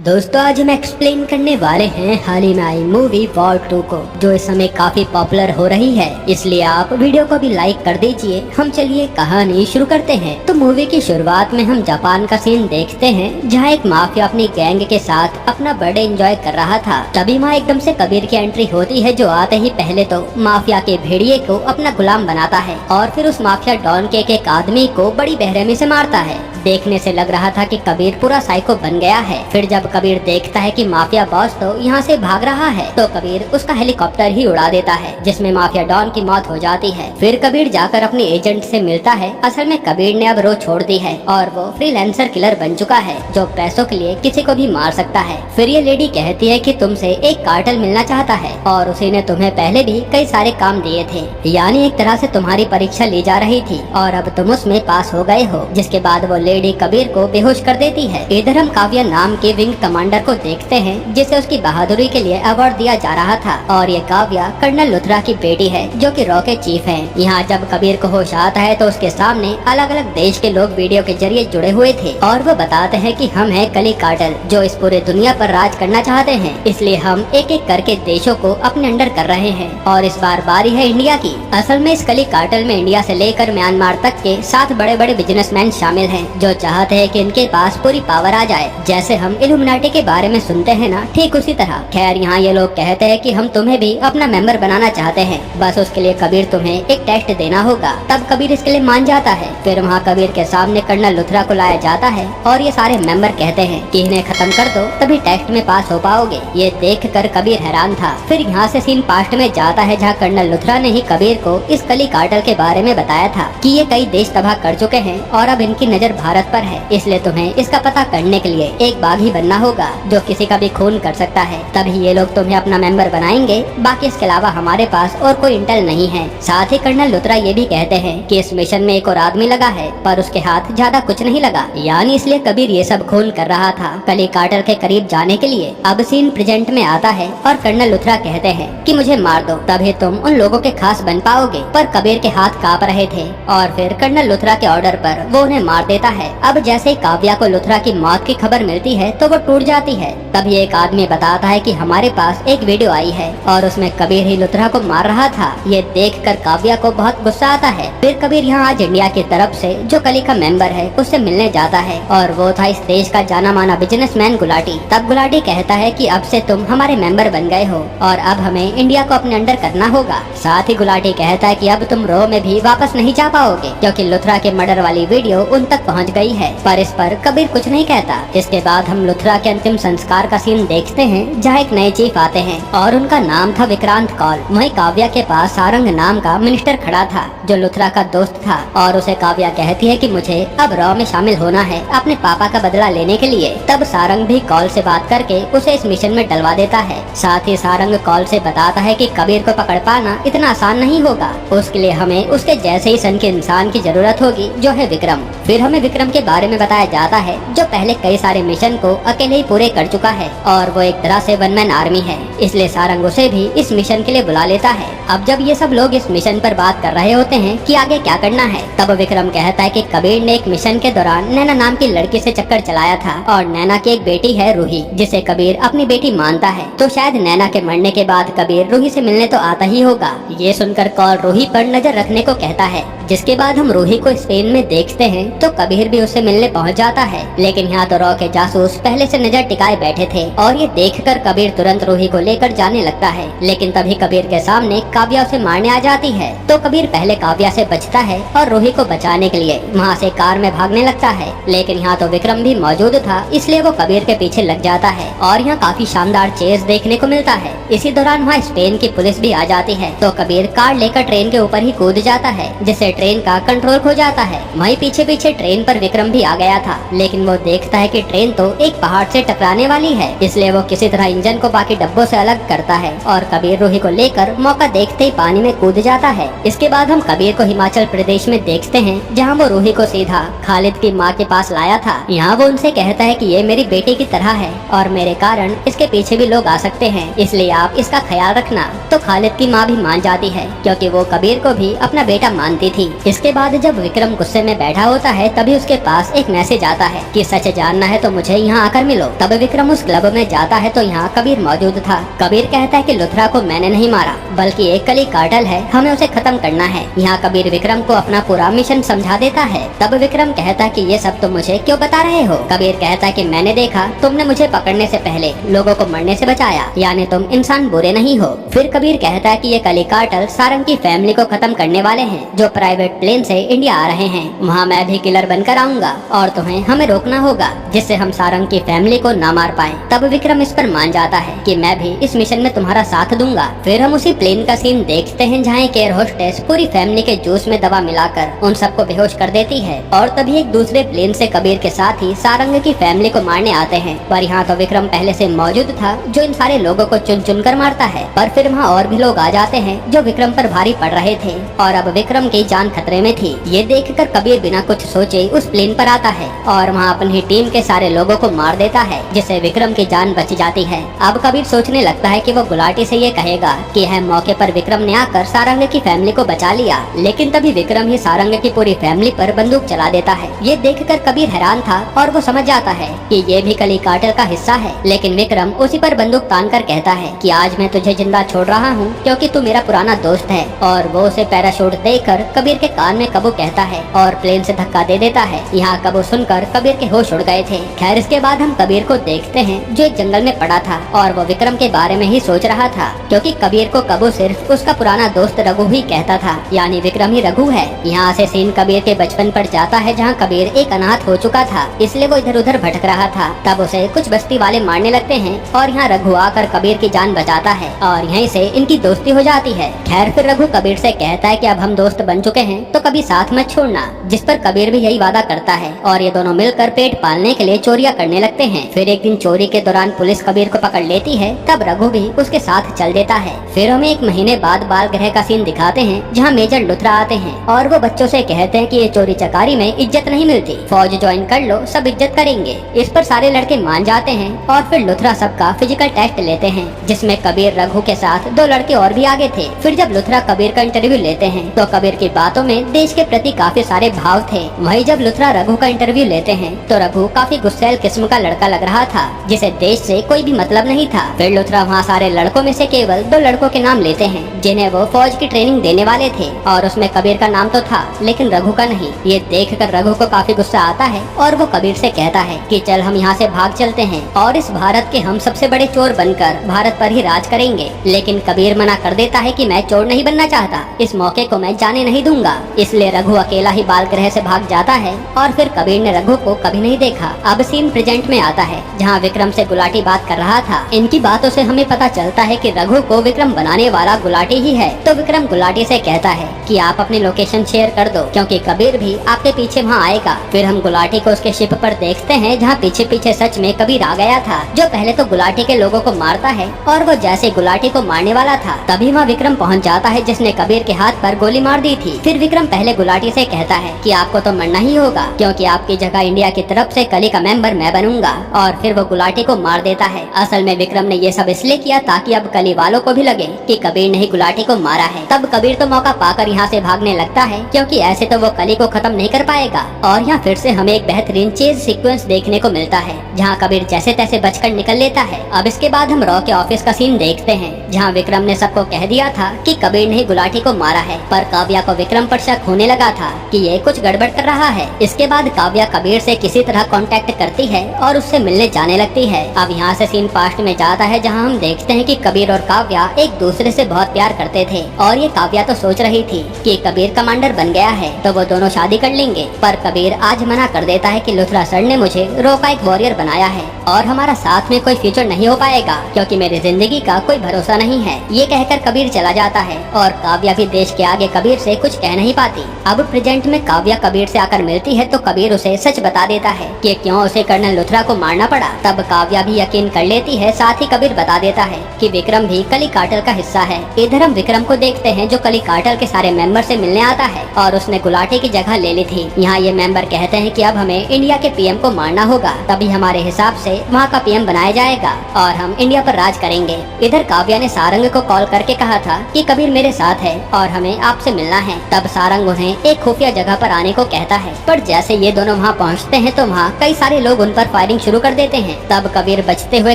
दोस्तों आज हम एक्सप्लेन करने वाले हैं हाल ही में आई मूवी वॉर 2 को, जो इस समय काफी पॉपुलर हो रही है। इसलिए आप वीडियो को भी लाइक कर दीजिए। हम चलिए कहानी शुरू करते हैं। तो मूवी की शुरुआत में हम जापान का सीन देखते हैं, जहां एक माफिया अपनी गैंग के साथ अपना बर्थडे एंजॉय कर रहा था। तभी वहाँ एकदम से कबीर की एंट्री होती है, जो आते ही पहले तो माफिया के भेड़िए को अपना गुलाम बनाता है और फिर उस माफिया डॉन के एक आदमी को बड़ी बेरहमी से मारता है। देखने से लग रहा था कि कबीर पूरा साइको बन गया है। फिर जब कबीर देखता है कि माफिया बॉस तो यहाँ से भाग रहा है, तो कबीर उसका हेलीकॉप्टर ही उड़ा देता है, जिसमें माफिया डॉन की मौत हो जाती है। फिर कबीर जाकर अपने एजेंट से मिलता है। असल में कबीर ने अब रो छोड़ दी है और वो फ्रीलांसर किलर बन चुका है, जो पैसों के लिए किसी को भी मार सकता है। फिर ये लेडी कहती है कि तुमसे एक कार्टेल मिलना चाहता है और उसी ने तुम्हें पहले भी कई सारे काम दिए थे, यानी एक तरह से तुम्हारी परीक्षा ली जा रही थी और अब तुम उसमें पास हो गए हो। जिसके बाद वो लेडी कबीर को बेहोश कर देती है। इधर हम काव्या नाम के विंग कमांडर को देखते हैं, जिसे उसकी बहादुरी के लिए अवार्ड दिया जा रहा था। और ये काव्या कर्नल लुथरा की बेटी है, जो कि रॉ के चीफ है। यहाँ जब कबीर को होश आता है तो उसके सामने अलग अलग देश के लोग वीडियो के जरिए जुड़े हुए थे और वो बताते हैं कि हम हैं कली कार्टेल, जो इस पूरे दुनिया पर राज करना चाहते हैं। इसलिए हम एक एक करके देशों को अपने अंडर कर रहे हैं और इस बार बारी है इंडिया की। असल में इस कली कार्टेल में इंडिया से लेकर म्यांमार तक के 7 बड़े बड़े बिजनेसमैन शामिल हैं, जो चाहते हैं कि इनके पास पूरी पावर आ जाए। जैसे हम इल्यूमिनाटी के बारे में सुनते हैं ना, ठीक उसी तरह। खैर यहाँ ये लोग कहते हैं कि हम तुम्हें भी अपना मेंबर बनाना चाहते हैं, बस उसके लिए कबीर तुम्हें एक टेस्ट देना होगा। तब कबीर इसके लिए मान जाता है। फिर वहाँ कबीर के सामने कर्नल लुथरा को लाया जाता है और ये सारे मेंबर कहते हैं कि इन्हें खत्म कर दो, तभी टेस्ट में पास हो पाओगे। ये देख कर कबीर हैरान था। फिर यहाँ से सीन पास्ट में जाता है, जहाँ कर्नल लुथरा ने ही कबीर को इस कली कार्टेल के बारे में बताया था कि ये कई देश तबाह कर चुके हैं और अब इनकी नजर भारत पर है। इसलिए तुम्हें इसका पता करने के लिए एक बागी बनना होगा, जो किसी का भी खून कर सकता है। तभी ये लोग तुम्हें अपना मेंबर बनाएंगे। बाकी इसके अलावा हमारे पास और कोई इंटेल नहीं है। साथ ही कर्नल लुथरा ये भी कहते हैं कि इस मिशन में एक और आदमी लगा है, पर उसके हाथ ज्यादा कुछ नहीं लगा, यानी इसलिए कबीर ये सब खून कर रहा था कली कार्टेल के करीब जाने के लिए। अब सीन प्रेजेंट में आता है और कर्नल लुथरा कहते हैं कि मुझे मार दो, तभी तुम उन लोगों के खास बन पाओगे। पर कबीर के हाथ कांप रहे थे और फिर कर्नल लुथरा के ऑर्डर पर वो उन्हें मार देता है। अब जैसे ही काव्या को लुथरा की मौत की खबर मिलती है तो वो टूट जाती है। तभी एक आदमी बताता है कि हमारे पास एक वीडियो आई है और उसमें कबीर ही लुथरा को मार रहा था। ये देखकर काव्या को बहुत गुस्सा आता है। फिर कबीर यहाँ आज इंडिया की तरफ से जो कली का मेंबर है उससे मिलने जाता है और वो था इस देश का जाना माना बिजनेसमैन गुलाटी। तब गुलाटी कहता है कि अब से तुम हमारे मेंबर बन गए हो और अब हमें इंडिया को अपने अंडर करना होगा। साथ ही गुलाटी कहता है कि अब तुम रो में भी वापस नहीं जा पाओगे, क्योंकि लुथरा के मर्डर वाली वीडियो उन तक पहुँच गई है। पर इस पर कबीर कुछ नहीं कहता। इसके बाद हम लुथरा के अंतिम संस्कार का सीन देखते हैं, जहाँ एक नए चीफ आते हैं और उनका नाम था विक्रांत कौल। वहीं काव्या के पास सारंग नाम का मिनिस्टर खड़ा था, जो लुथरा का दोस्त था और उसे काव्या कहती है कि मुझे अब रॉ में शामिल होना है अपने पापा का बदला लेने के लिए। तब सारंग भी कौल से बात करके उसे इस मिशन में डलवा देता है। साथ ही सारंग कौल से बताता है कि कबीर को पकड़ पाना इतना आसान नहीं होगा, उसके लिए हमें उसके जैसे ही सन के इंसान की जरूरत होगी, जो है विक्रम। फिर हमें विक्रम के बारे में बताया जाता है, जो पहले कई सारे मिशन को अकेले ही पूरे कर चुका है और वो एक तरह से वन मैन आर्मी है। इसलिए सारंग उसे भी इस मिशन के लिए बुला लेता है। अब जब ये सब लोग इस मिशन पर बात कर रहे होते हैं कि आगे क्या करना है, तब विक्रम कहता है कि कबीर ने एक मिशन के दौरान नैना नाम की लड़की से चक्कर चलाया था और नैना की एक बेटी है रूही, जिसे कबीर अपनी बेटी मानता है। तो शायद नैना के मरने के बाद कबीर रूही से मिलने तो आता ही होगा। ये सुनकर कौल रूही पर नजर रखने को कहता है। जिसके बाद हम रूही को स्पेन में देखते हैं, तो कबीर भी उससे मिलने पहुंच जाता है। लेकिन यहाँ तो रॉ के जासूस पहले से नजर टिकाए बैठे थे और ये देखकर कबीर तुरंत रूही को लेकर जाने लगता है। लेकिन तभी कबीर के सामने काव्या उसे मारने आ जाती है। तो कबीर पहले काव्या से बचता है और रूही को बचाने के लिए वहाँ से कार में भागने लगता है। लेकिन यहाँ तो विक्रम भी मौजूद था, इसलिए वो कबीर के पीछे लग जाता है और यहाँ काफी शानदार चेस देखने को मिलता है। इसी दौरान वहाँ स्पेन की पुलिस भी आ जाती है। तो कबीर कार लेकर ट्रेन के ऊपर ही कूद जाता है, जिससे ट्रेन का कंट्रोल खो जाता है। वहीं पीछे पीछे ट्रेन पर विक्रम भी आ गया था, लेकिन वो देखता है कि ट्रेन तो एक पहाड़ से टकराने वाली है। इसलिए वो किसी तरह इंजन को बाकी डब्बों से अलग करता है और कबीर रूही को लेकर मौका देखते ही पानी में कूद जाता है। इसके बाद हम कबीर को हिमाचल प्रदेश में देखते हैं, जहाँ वो रूही को सीधा खालिद की माँ के पास लाया था। यहाँ वो उनसे कहता है कि ये मेरी बेटी की तरह है और मेरे कारण इसके पीछे भी लोग आ सकते हैं, इसलिए आप इसका ख्याल रखना। तो खालिद की माँ भी मान जाती है, क्योंकि वो कबीर को भी अपना बेटा मानती थी। इसके बाद जब विक्रम गुस्से में बैठा होता है, तभी उसके पास एक मैसेज आता है कि सच जानना है तो मुझे यहाँ आकर मिलो। तब विक्रम उस क्लब में जाता है तो यहाँ कबीर मौजूद था। कबीर कहता है कि लुथरा को मैंने नहीं मारा बल्कि एक कली कार्टेल है, हमें उसे खत्म करना है। यहाँ कबीर विक्रम को अपना पूरा मिशन समझा देता है। तब विक्रम कहता है कि ये सब तुम मुझे क्यों बता रहे हो। कबीर कहता है कि मैंने देखा तुमने मुझे पकड़ने से पहले लोगों को मरने से बचाया, यानी तुम इंसान बुरे नहीं हो। फिर कबीर कहता है कि ये कली कार्टेल सारंग की फैमिली को खत्म करने वाले हैं जो प्राइवेट प्लेन से इंडिया आ रहे हैं। वहाँ मैं भी किलर बनकर आऊंगा और तुम्हें हमें रोकना होगा जिससे हम सारंग की फैमिली को ना मार पाए। तब विक्रम इस पर मान जाता है कि मैं भी इस मिशन में तुम्हारा साथ दूंगा। फिर हम उसी प्लेन का सीन देखते हैं जहाँ एक एयर होस्टेस पूरी फैमिली के जूस में दवा मिलाकर उन सबको बेहोश कर देती है और तभी एक दूसरे प्लेन से कबीर के साथ ही सारंग की फैमिली को मारने आते हैं। पर यहाँ तो विक्रम पहले से मौजूद था जो इन सारे लोगों को चुन चुन कर मारता है। पर फिर वहाँ और भी लोग आ जाते हैं जो विक्रम पर भारी पड़ रहे थे और अब विक्रम की जान खतरे में थी। ये देखकर कबीर बिना कुछ सोचे उस प्लेन पर आता है और वहाँ अपनी टीम के सारे लोगों को मार देता है जिससे विक्रम की जान बच जाती है। अब कबीर सोचने लगता है कि वो गुलाटी से ये कहेगा कि यह मौके पर विक्रम ने आकर सारंग की फैमिली को बचा लिया, लेकिन तभी विक्रम ही सारंग की पूरी फैमिली पर बंदूक चला देता है। ये देखकर कबीर हैरान था और वो समझ जाता है कि ये भी कली कार्टेल का हिस्सा है, लेकिन विक्रम उसी पर बंदूक तान कर कहता है कि आज मैं तुझे जिंदा छोड़ रहा हूँ क्योंकि तू मेरा पुराना दोस्त है। और वो उसे पैराशूट देकर कबीर के कान में कबू कहता है और प्लेन से धक्का दे देता है। यहाँ कबू सुनकर कबीर के होश उड़ गए थे। खैर इसके बाद हम कबीर को देखते हैं जो एक जंगल में पड़ा था और वो विक्रम के बारे में ही सोच रहा था क्योंकि कबीर को कबू सिर्फ उसका पुराना दोस्त रघु ही कहता था, यानी विक्रम ही रघु है। यहाँ से सीन कबीर के बचपन पर जाता है जहाँ कबीर एक अनाथ हो चुका था, इसलिए वो इधर उधर भटक रहा था। तब उसे कुछ बस्ती वाले मारने लगते हैं और यहाँ रघु आकर कबीर की जान बचाता है और यहीं से इनकी दोस्ती हो जाती है। खैर फिर रघु कबीर से कहता है कि अब हम दोस्त बन चुके हैं तो कभी साथ मत छोड़ना, जिस पर कबीर भी यही वादा करता है और ये दोनों मिलकर पेट पालने के लिए चोरियां करने लगते हैं। फिर एक दिन चोरी के दौरान पुलिस कबीर को पकड़ लेती है, तब रघु भी उसके साथ चल देता है। फिर हमें एक महीने बाद बाल ग्रह का सीन दिखाते हैं जहाँ मेजर लुथरा आते हैं और वो बच्चों से कहते हैं कि ये चोरी चकारी में इज्जत नहीं मिलती, फौज ज्वाइन कर लो, सब इज्जत करेंगे। इस पर सारे लड़के मान जाते हैं और फिर लुथरा सबका फिजिकल टेस्ट लेते हैं जिसमें कबीर रघु के साथ दो लड़के और भी आगे थे। फिर जब लुथरा कबीर का इंटरव्यू लेते हैं तो कबीर की बातों में देश के प्रति काफी सारे भाव थे। वहीं जब लुथरा रघु का इंटरव्यू लेते हैं तो रघु काफी गुस्सैल किस्म का लड़का लग रहा था जिसे देश से कोई भी मतलब नहीं था। फिर लुथरा वहाँ सारे लड़कों में से केवल दो लड़कों के नाम लेते हैं जिन्हें वो फौज की ट्रेनिंग देने वाले थे और उसमें कबीर का नाम तो था लेकिन रघु का नहीं। ये देखकर रघु को काफी गुस्सा आता है और वो कबीर से कहता है कि चल हम यहाँ से भाग चलते हैं और इस भारत के हम सबसे बड़े चोर बनकर भारत पर ही राज करेंगे। लेकिन कबीर मना कर देता है कि मैं चोर नहीं बनना चाहता, इस मौके को मैं जाने नहीं दूंगा। इसलिए रघु अकेला ही बाल ग्रह से भाग जाता है और फिर कबीर ने रघु को कभी नहीं देखा। अब सीन प्रेजेंट में आता है जहाँ विक्रम से गुलाटी बात कर रहा था। इनकी बातों से हमें पता चलता है कि रघु को विक्रम बनाने वाला गुलाटी ही है। तो विक्रम गुलाटी से कहता है कि आप अपनी लोकेशन शेयर कर दो क्योंकि कबीर भी आपके पीछे वहाँ आएगा। फिर हम गुलाटी को उसके शिप पर देखते हैं जहाँ पीछे पीछे सच में कबीर आ गया था जो पहले तो गुलाटी के लोगों को मारता है और वो जैसे गुलाटी को मारने वाला था तभी वहाँ विक्रम पहुँच जाता है जिसने कबीर के हाथ पर गोली मार दी थी। फिर विक्रम पहले गुलाटी से कहता है कि आपको तो मरना ही होगा क्योंकि आपकी जगह इंडिया की तरफ से कली का मेंबर मैं बनूंगा और फिर वो गुलाटी को मार देता है। असल में विक्रम ने ये सब इसलिए किया ताकि अब कली वालों को भी लगे कि कबीर ने ही गुलाटी को मारा है। तब कबीर तो मौका पाकर यहाँ से भागने लगता है क्योंकि ऐसे तो वो कली को खत्म नहीं कर पाएगा। और यहाँ फिर से हमें एक बेहतरीन चेज सीक्वेंस देखने को मिलता है जहाँ कबीर जैसे तैसे बचकर निकल लेता है। अब इसके बाद हम रॉ के ऑफिस का सीन देखते हैं जहाँ विक्रम ने सबको कह दिया था कि कबीर ने ही गुलाटी को मारा है, पर काव्या को विक्रम पर शक होने लगा था कि ये कुछ गड़बड़ कर रहा है। इसके बाद काव्या कबीर से किसी तरह कांटेक्ट करती है और उससे मिलने जाने लगती है। अब यहाँ से सीन पास्ट में जाता है जहाँ हम देखते हैं कि कबीर और काव्या एक दूसरे से बहुत प्यार करते थे और ये काव्या तो सोच रही थी कि कबीर कमांडर बन गया है तो वो दोनों शादी कर लेंगे, पर कबीर आज मना कर देता है कि लुथरा सर ने मुझे रॉ का एक वॉरियर बनाया है और हमारा साथ में कोई फ्यूचर नहीं हो पाएगा क्योंकि मेरी जिंदगी का कोई भरोसा नहीं है। ये कहकर कबीर चला जाता है और काव्या भी देश के आगे कबीर से कुछ कह नहीं पाती। अब प्रेजेंट में काव्या कबीर से आकर मिलती है तो कबीर उसे सच बता देता है कि क्यों उसे कर्नल लुथरा को मारना पड़ा। तब काव्या भी यकीन कर लेती है, साथ ही कबीर बता देता है कि विक्रम भी कली कार्टेल का हिस्सा है। इधर हम विक्रम को देखते हैं जो कली कार्टेल के सारे मेंबर से मिलने आता है और उसने गुलाटी की जगह ले ली थी। यहाँ ये मेंबर कहते हैं कि अब हमें इंडिया के पीएम को मारना होगा, तभी हमारे हिसाब से वहाँ का पीएम बनाया जाएगा और हम इंडिया पर राज करेंगे। इधर काव्या ने सारंग को कॉल करके कहा था कि कबीर मेरे साथ है और हमें आपसे मिलना है। तब सारंग उन्हें एक खुफिया जगह पर आने को कहता है, पर पर जैसे ये दोनों वहाँ पहुँचते हैं तो वहाँ कई सारे लोग उन पर फायरिंग शुरू कर देते हैं। तब कबीर बचते हुए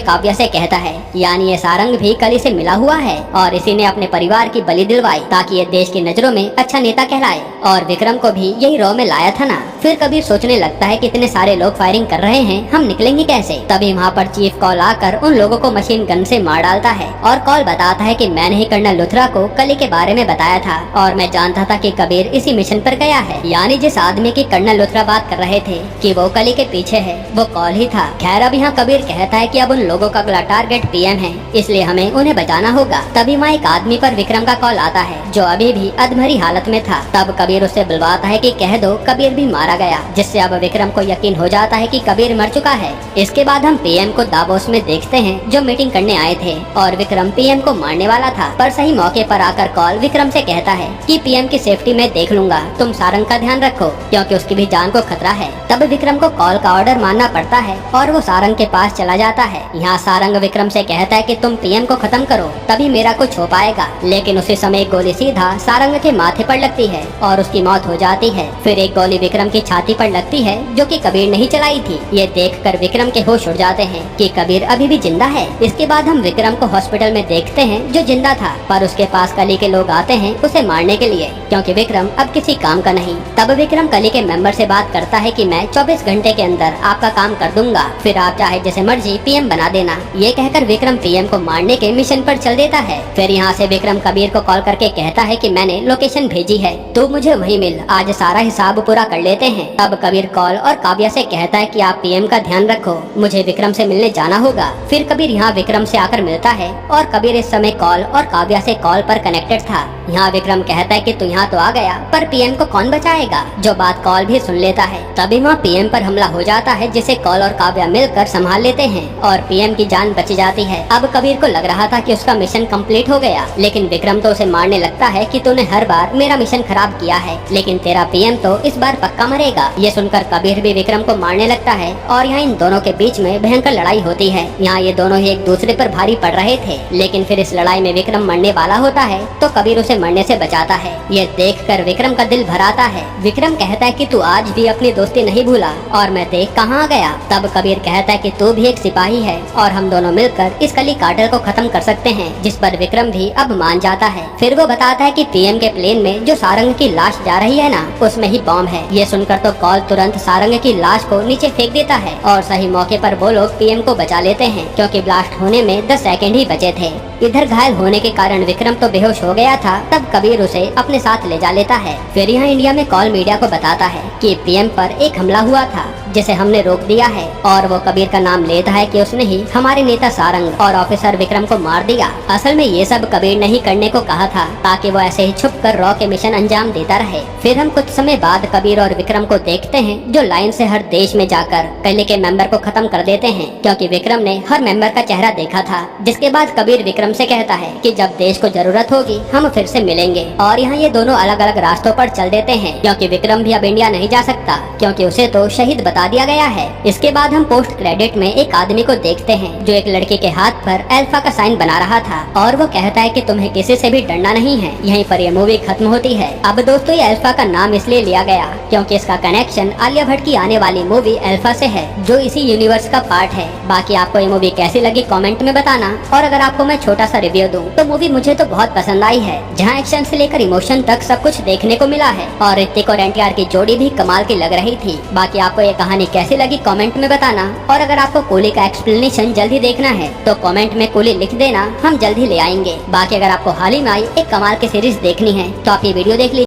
काव्या से कहता है, यानी ये सारंग भी कली से मिला हुआ है और इसी ने अपने परिवार की बलि दिलवाई ताकि ये देश की नजरों में अच्छा नेता कहलाए, और विक्रम को भी यही रॉ में लाया था ना। फिर कबीर सोचने लगता है कि इतने सारे लोग फायरिंग कर रहे हैं, हम निकलेंगे कैसे। तभी वहाँ पर चीफ कॉल आकर उन लोगों को मशीन गन से मार डालता है और कॉल बताता है कि मैंने ही कर्नल लुथरा को कली के बारे में बताया था और मैं जानता था कि कबीर इसी मिशन पर गया है। यानी जिस आदमी की कर्नल लुथरा बात कर रहे थे कि वो कली के पीछे है, वो कॉल ही था। खैर अब यहाँ कबीर कहता है कि अब उन लोगों का अगला टारगेट पीएम है, इसलिए हमें उन्हें बचाना होगा। तभी वहाँ एक आदमी पर विक्रम का कॉल आता है जो अभी भी अधमरी हालत में था। तब कबीर उससे बुलवाता है कि कह दो कबीर भी मारा गया, जिससे अब विक्रम को यकीन हो जाता है कि कबीर मर चुका है। इसके बाद हम पीएम को दावोस में देखते हैं जो मीटिंग करने आए थे और विक्रम पीएम को मारने वाला था, पर सही मौके पर आकर कॉल विक्रम से कहता है कि पीएम की सेफ्टी मैं देख लूंगा, तुम सारंग का ध्यान रखो क्योंकि उसकी भी जान को खतरा है। तब विक्रम को कॉल का ऑर्डर मानना पड़ता है और वो सारंग के पास चला जाता है। यहाँ सारंग विक्रम से कहता है कि तुम पीएम को खत्म करो तभी मेरा कुछ हो पाएगा, लेकिन उसी समय एक गोली सीधा सारंग के माथे पर लगती है और उसकी मौत हो जाती है। फिर एक गोली विक्रम की छाती पर लगती है जो कि कबीर ने ही चलाई थी। ये देखकर विक्रम के होश उड़ जाते हैं कि कबीर अभी भी जिंदा है। इसके बाद हम विक्रम को हॉस्पिटल में देखते हैं जो जिंदा था, पर उसके पास कली के लोग आते हैं उसे मारने के लिए क्योंकि विक्रम अब किसी काम का नहीं। तब विक्रम कली के मेंबर से बात करता है कि मैं 24 घंटे के अंदर आपका काम कर दूंगा, फिर आप चाहे जैसे मर्जी पीएम बना देना। ये कहकर विक्रम पीएम को मारने के मिशन पर चल देता है। फिर यहाँ से विक्रम कबीर को कॉल करके कहता है कि मैंने लोकेशन भेजी है, तो मुझे वहीं मिल, आज सारा हिसाब पूरा कर लेते हैं। तब कबीर कॉल और काव्या से कहता है कि आप पीएम का ध्यान रखो, मुझे विक्रम से मिलने जाना होगा। फिर कबीर यहाँ विक्रम से आकर मिलता है और कबीर इस समय कॉल और काव्या से कॉल पर कनेक्टेड था। यहाँ विक्रम कहता है कि तू यहाँ तो आ गया, पर पीएम को कौन बचाएगा, जो बात कॉल भी सुन लेता है। तभी वहाँ पीएम पर हमला हो जाता है जिसे कॉल और काव्या मिलकर संभाल लेते हैं और पीएम की जान बच जाती है। अब कबीर को लग रहा था कि उसका मिशन कंप्लीट हो गया, लेकिन विक्रम तो उसे मारने लगता है कि तूने हर बार मेरा मिशन खराब किया है, लेकिन तेरा पीएम तो इस बार पक्का मरेगा। ये सुनकर कबीर भी विक्रम को मारने लगता है और यहाँ इन दोनों के बीच में भयंकर लड़ाई होती है। यहाँ ये दोनों ही एक दूसरे पर भारी पड़ रहे थे, लेकिन फिर इस लड़ाई में विक्रम मरने वाला होता है तो कबीर उसे मरने से बचाता है। ये देखकर विक्रम का दिल भर आता है। विक्रम कहता है कि तू आज भी अपनी दोस्ती नहीं भूला और मैं देख कहाँ आ गया। तब कबीर कहता है कि तू भी एक सिपाही है और हम दोनों मिलकर इस कली कार्टेल को खत्म कर सकते हैं, जिस पर विक्रम भी अब मान जाता है। फिर वो बताता है कि पीएम के प्लेन में जो सारंग की लाश जा रही है ना, उसमें ही बॉम्ब है। ये सुनकर तो कॉल तुरंत सारंग की लाश को नीचे फेंक देता है और सही मौके पर वो लोग पीएम को बचा लेते हैं क्योंकि ब्लास्ट होने में 10 सेकंड ही बचे थे। इधर घायल होने के कारण विक्रम तो बेहोश हो गया था। तब कबीर उसे अपने साथ ले जा लेता है। फिर यहाँ इंडिया में कॉल मीडिया को बताता है कि पीएम पर एक हमला हुआ था जिसे हमने रोक दिया है और वो कबीर का नाम लेता है कि उसने ही हमारे नेता सारंग और ऑफिसर विक्रम को मार दिया। असल में ये सब कबीर ने ही करने को कहा था ताकि वो ऐसे ही छुपकर रॉ के मिशन अंजाम देता रहे। फिर हम कुछ समय बाद कबीर और विक्रम को देखते हैं जो लाइन से हर देश में जाकर कली के मेंबर को खत्म कर देते हैं क्योंकि विक्रम ने हर मेंबर का चेहरा देखा था। जिसके बाद कबीर विक्रम से कहता है कि जब देश को जरूरत होगी हम फिर से मिलेंगे। और यहाँ ये दोनों अलग अलग रास्तों पर चल देते हैं क्योंकि विक्रम भी अब इंडिया नहीं जा सकता क्योंकि उसे तो शहीद बता दिया गया है। इसके बाद हम पोस्ट क्रेडिट में एक आदमी को देखते हैं जो एक लड़के के हाथ पर अल्फा का साइन बना रहा था और वो कहता है कि तुम्हें किसी से भी डरना नहीं है। यहीं पर ये मूवी खत्म होती है। अब दोस्तों ये अल्फा का नाम इसलिए लिया गया क्योंकि इसका कनेक्शन आलिया भट्ट की आने वाली मूवी अल्फा से है जो इसी यूनिवर्स का पार्ट है। बाकी आपको ये मूवी कैसी लगी कमेंट में बताना। और अगर आपको मैं छोटा सा रिव्यू दूं तो मूवी मुझे तो बहुत पसंद आई है, जहां एक्शन से लेकर इमोशन तक सब कुछ देखने को मिला है और ऋतिक और एनटीआर की जोड़ी भी कमाल की लग रही थी। बाकी आपको ये कहानी कैसी लगी कमेंट में बताना। और अगर आपको कूली का एक्सप्लेनेशन जल्दी देखना है तो कमेंट में कूली लिख देना, हम जल्दी ले आएंगे। बाकी अगर आपको हाल ही में आई एक कमाल की सीरीज देखनी है तो आप ये वीडियो देख लीजिए।